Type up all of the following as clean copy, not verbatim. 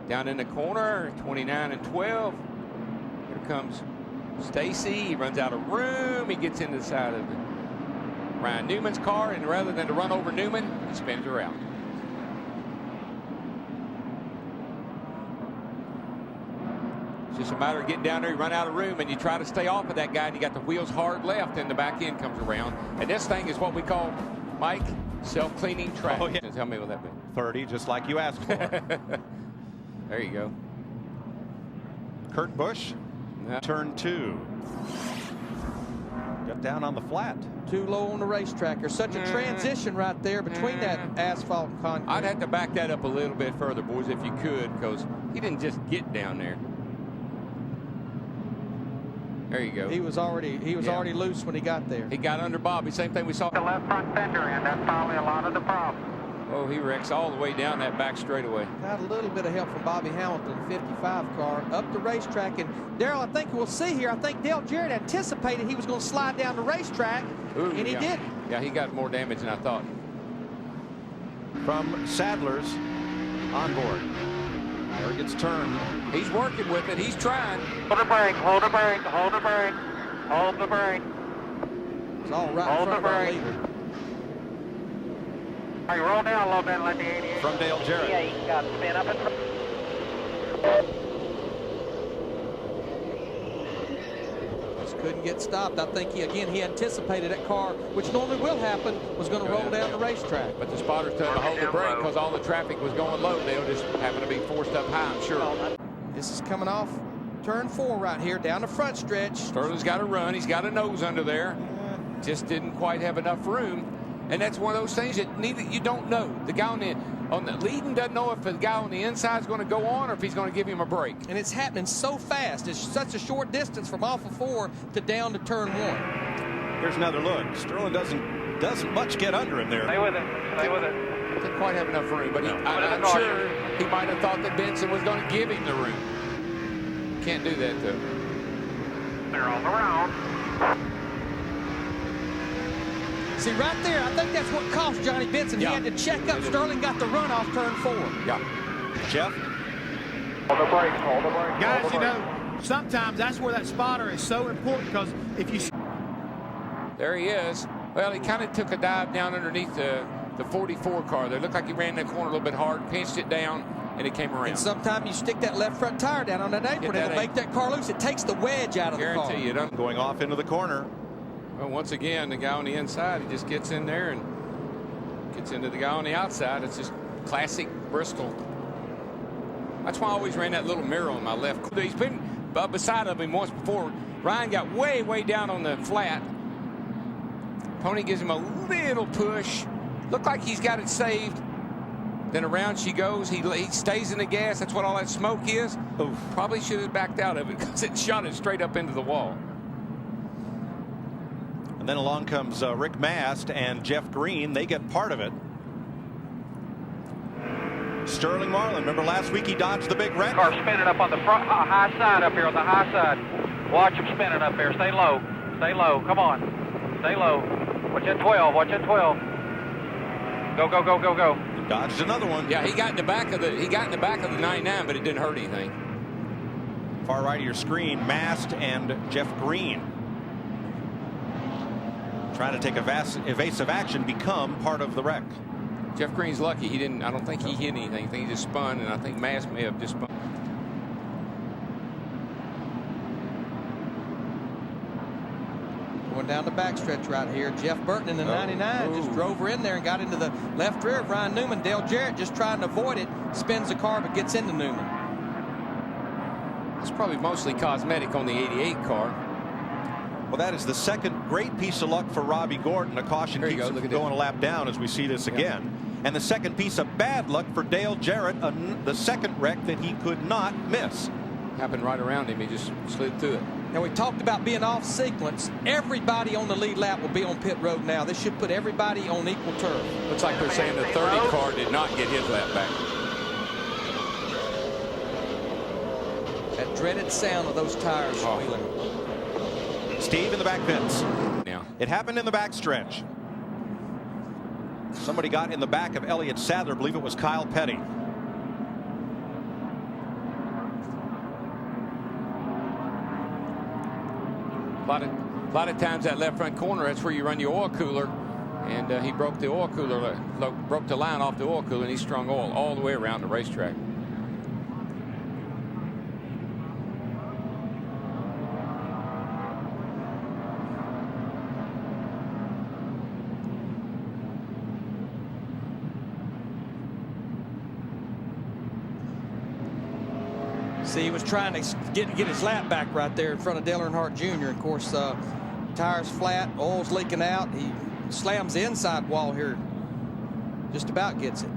Down in the corner, 29 and 12. Here comes Stacy. He runs out of room. He gets into the side of Ryan Newman's car, and rather than to run over Newman, he spins her out. It's just a matter of getting down there, you run out of room, and you try to stay off of that guy, and you got the wheels hard left, and the back end comes around. And this thing is what we call, Mike, self-cleaning track. Oh, yeah. Tell me what that means. 30, just like you asked for. There you go. Kurt Busch, turn 2. Got down on the flat. Too low on the racetrack. There's such a transition right there between that asphalt and concrete. I'd have to back that up a little bit further, boys, if you could, because he didn't just get down there. There you go. He was already loose when he got there. He got under Bobby. Same thing we saw. The left front fender, and that's probably a lot of the problem. Oh, he wrecks all the way down that back straightaway. Got a little bit of help from Bobby Hamilton, 55 car, up the racetrack. And Darrell, I think we'll see here, I think Dale Jarrett anticipated he was going to slide down the racetrack, and he didn't. Yeah, he got more damage than I thought. From Sadler's on board. There he gets turned. He's working with it. He's trying. Hold the brake, hold the brake, hold the brake, hold the brake. It's all right in front of our leader. All right, roll down a little bit and let the 88. From Dale Jarrett. 88 got spin up in front. Just couldn't get stopped. I think he anticipated that car, which normally will happen, was going to roll down the racetrack. But the spotters told him to hold the brake because all the traffic was going low. They were just happened to be forced up high, I'm sure. This is coming off turn 4 right here, down the front stretch. Sterling's got to run. He's got a nose under there. Just didn't quite have enough room. And that's one of those things that you don't know. The guy on the leading doesn't know if the guy on the inside is going to go on or if he's going to give him a break. And it's happening so fast. It's such a short distance from off of 4 to down to turn 1. Here's another look. Sterling doesn't much get under him there. Stay with it, stay with it. Didn't quite have enough room, but I'm sure he might have thought that Benson was going to give him the room. Can't do that, though. They're on the round. See, right there, I think that's what cost Johnny Benson. Yeah. He had to check up. Sterling got the run off turn 4. Yeah. Jeff? Hold the brake, hold the brake. Guys, you know, sometimes that's where that spotter is so important, because if you... There he is. Well, he kind of took a dive down underneath the 44 car there. Looked like he ran that corner a little bit hard, pinched it down, and it came around. And sometimes you stick that left front tire down on that apron, it'll make that car loose. It takes the wedge out of the car. Guarantee you, don't. Going off into the corner. Well, once again, the guy on the inside, he just gets in there and gets into the guy on the outside. It's just classic Bristol. That's why I always ran that little mirror on my left. He's been beside of him once before. Ryan got way, way down on the flat. Pony gives him a little push. Looked like he's got it saved. Then around she goes. He stays in the gas. That's what all that smoke is. Oof. Probably should have backed out of it because it shot it straight up into the wall. And then along comes Rick Mast and Jeff Green. They get part of it. Sterling Marlin, remember last week he dodged the big wreck? Car spinning up on the front, high side up here on the high side. Watch him spinning up there. Stay low. Stay low. Come on. Stay low. Watch that 12. Watch that 12. Go, go, go, go, go. Dodged another one. Yeah, he got in the back of the 99, but it didn't hurt anything. Far right of your screen, Mast and Jeff Green. Trying to take evasive action, become part of the wreck. Jeff Green's lucky. He didn't. I don't think he hit anything. I think he just spun, and I think Mast may have just spun. Going down the backstretch right here. Jeff Burton in the 99 just drove her in there and got into the left rear of Ryan Newman. Dale Jarrett just trying to avoid it. Spins the car, but gets into Newman. It's probably mostly cosmetic on the 88 car. Well, that is the second great piece of luck for Robbie Gordon. A caution keeps him from going a lap down as we see this again. And the second piece of bad luck for Dale Jarrett, the second wreck that he could not miss. Happened right around him. He just slid through it. Now, we talked about being off sequence. Everybody on the lead lap will be on pit road now. This should put everybody on equal turf. Looks like they're saying the 30 car did not get his lap back. That dreaded sound of those tires squealing. Steve in the back pits. Now, it happened in the backstretch. Somebody got in the back of Elliott Sadler. I believe it was Kyle Petty. A lot of times that left front corner, that's where you run your oil cooler. And he broke the oil cooler, broke the line off the oil cooler, and he strung oil all the way around the racetrack. See, he was trying to get his lap back right there in front of Dale Earnhardt Jr. Of course, tires flat, oil's leaking out. He slams the inside wall here. Just about gets it.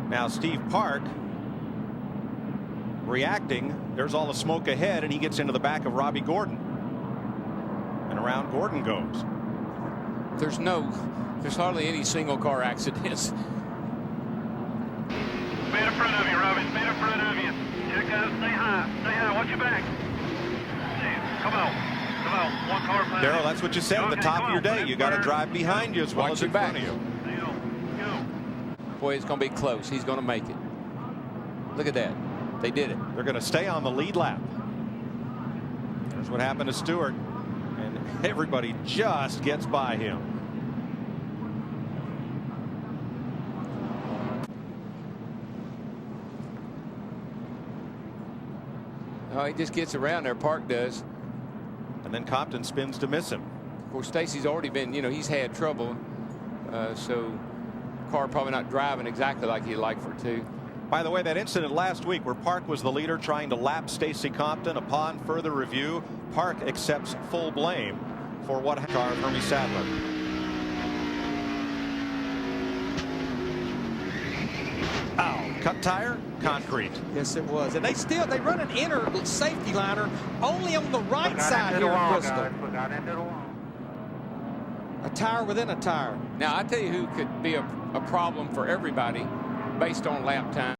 Now Steve Park reacting. There's all the smoke ahead, and he gets into the back of Robbie Gordon. And around Gordon goes. There's hardly any single car accidents. Stay in front of you, Robbie. Stay in front of you. Check out. Stay high. Stay high. Watch your back. Come on. Come on. One car behind. Darrell, that's what you said at the top of your day. You got to drive behind you as well as in front of you. Boy, it's going to be close. He's going to make it. Look at that. They did it. They're going to stay on the lead lap. That's what happened to Stewart. And everybody just gets by him. Oh, he just gets around there. Park does. And then Compton spins to miss him. Of course, Stacy's already been, he's had trouble. So car probably not driving exactly like he'd like for it to. By the way, that incident last week where Park was the leader trying to lap Stacy Compton, upon further review, Park accepts full blame for what car of Hermie Sadler. Ow, cut tire, concrete. Yes, it was. And they run an inner safety liner only on the right side here in Bristol. A tire within a tire. Now, I tell you who could be a problem for everybody based on lap time.